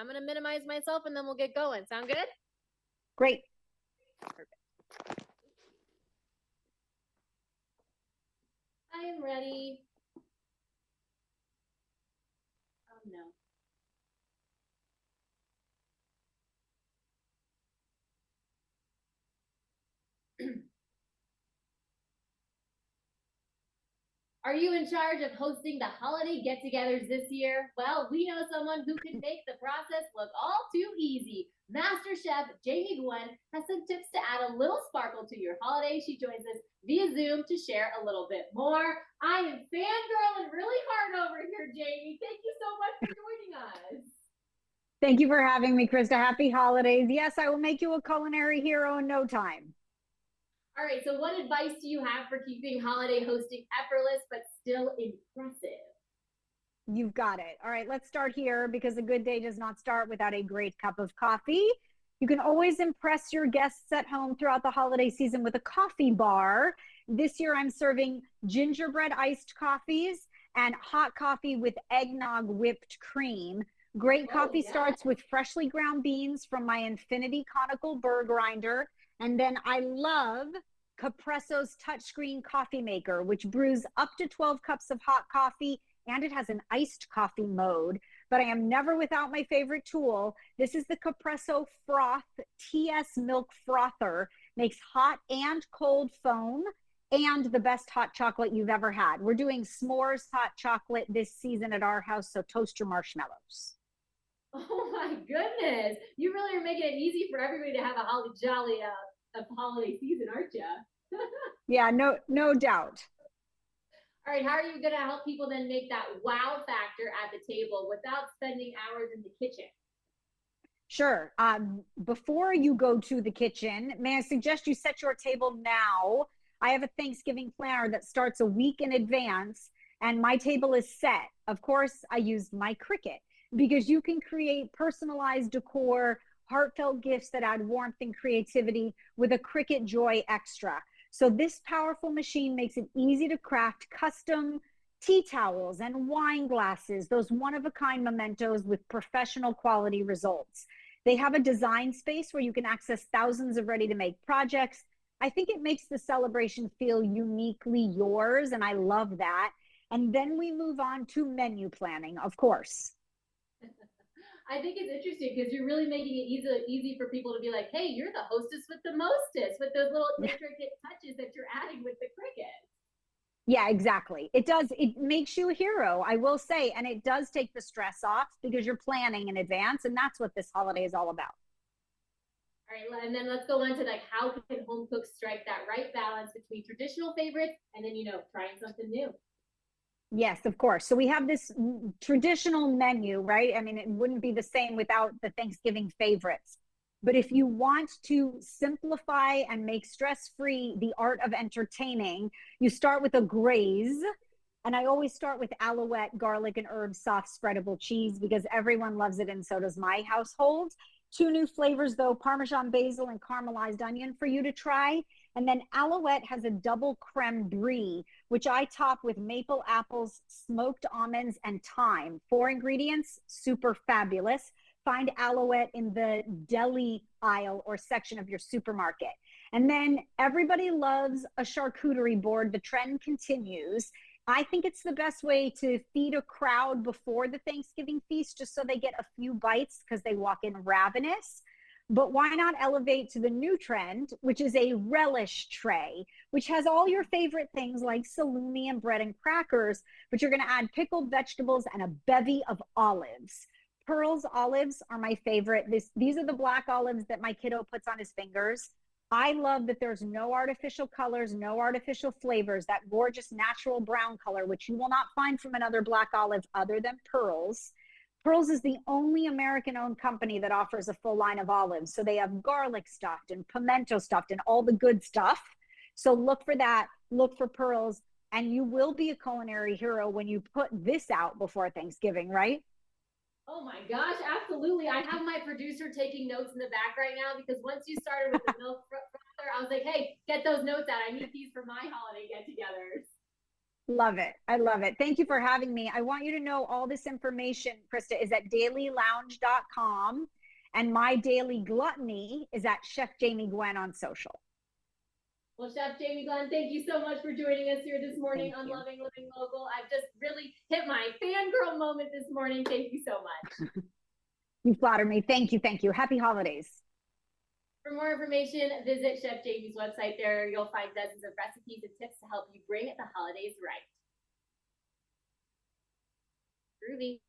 I'm going to minimize myself and then we'll get going. Sound good? Great. Perfect. I am ready. Oh, no. Are you in charge of hosting the holiday get-togethers this year? Well, we know someone who can make the process look all too easy. Master Chef Jamie Gwen has some tips to add a little sparkle to your holiday. She joins us via Zoom to share a little bit more. I am fangirling really hard over here, Jamie. Thank you so much for joining us. Thank you for having me, Krista. Happy holidays. Yes, I will make you a culinary hero in no time. All right, so what advice do you have for keeping holiday hosting effortless but still impressive? You've got it. All right, let's start here because a good day does not start without a great cup of coffee. You can always impress your guests at home throughout the holiday season with a coffee bar. This year, I'm serving gingerbread iced coffees and hot coffee with eggnog whipped cream. Great coffee starts with freshly ground beans from my Infinity Conical Burr grinder. And then I love Capresso's touchscreen coffee maker, which brews up to 12 cups of hot coffee, and it has an iced coffee mode. But I am never without my favorite tool. This is the Capresso Froth TS Milk Frother. Makes hot and cold foam and the best hot chocolate you've ever had. We're doing s'mores hot chocolate this season at our house, so toast your marshmallows. Oh my goodness. You really are making it easy for everybody to have a holly jolly holiday season, aren't you? Yeah, no doubt. All right, how are you going to help people then make that wow factor at the table without spending hours in the kitchen? Sure. Before you go to the kitchen, may I suggest you set your table now? I have a Thanksgiving planner that starts a week in advance, and my table is set. Of course, I used my Cricut because you can create personalized decor, heartfelt gifts that add warmth and creativity with a Cricut Joy Extra. So, this powerful machine makes it easy to craft custom tea towels and wine glasses, those one of a kind mementos with professional quality results. They have a design space where you can access thousands of ready to make projects. I think it makes the celebration feel uniquely yours, and I love that. And then we move on to menu planning, of course. I think it's interesting because you're really making it easy for people to be like, hey, you're the hostess with the mostest, with those little intricate touches that you're adding with the Cricut. Yeah, exactly. It makes you a hero, I will say, and it does take the stress off because you're planning in advance, and that's what this holiday is all about. All right, and then let's go on to like how can home cooks strike that right balance between traditional favorites and then trying something new. Yes, of course. So we have this traditional menu, right? I mean, it wouldn't be the same without the Thanksgiving favorites. But if you want to simplify and make stress-free the art of entertaining, you start with a graze. And I always start with Alouette garlic and herb soft spreadable cheese because everyone loves it and so does my household. Two new flavors though, Parmesan basil and caramelized onion for you to try. And then Alouette has a double creme brie, which I top with maple apples, smoked almonds, and thyme. Four ingredients, super fabulous. Find Alouette in the deli aisle or section of your supermarket. And then everybody loves a charcuterie board. The trend continues. I think it's the best way to feed a crowd before the Thanksgiving feast, just so they get a few bites because they walk in ravenous. But why not elevate to the new trend, which is a relish tray, which has all your favorite things like salumi and bread and crackers, but you're going to add pickled vegetables and a bevy of olives. Pearls olives are my favorite. These are the black olives that my kiddo puts on his fingers. I love that there's no artificial colors, no artificial flavors, that gorgeous natural brown color, which you will not find from another black olive other than Pearls. Pearls is the only American owned company that offers a full line of olives. So they have garlic stuffed and pimento stuffed and all the good stuff. So look for that, look for Pearls, and you will be a culinary hero when you put this out before Thanksgiving, right? Oh my gosh, absolutely. I have my producer taking notes in the back right now because once you started with the milk frother, I was like, hey, get those notes out. I need these for my holiday get togethers. Love it. I love it. Thank you for having me. I want you to know all this information, Krista, is at dailylounge.com. And my daily gluttony is at Chef Jamie Gwen on social. Well, Chef Jamie Gwen, thank you so much for joining us here this morning Thank on you. Loving Living Local. I've just really hit my fangirl moment this morning. Thank you so much. You flatter me. Thank you. Thank you. Happy holidays. For more information, visit Chef Jamie's website. There you'll find dozens of recipes and tips to help you bring the holidays right. Groovy.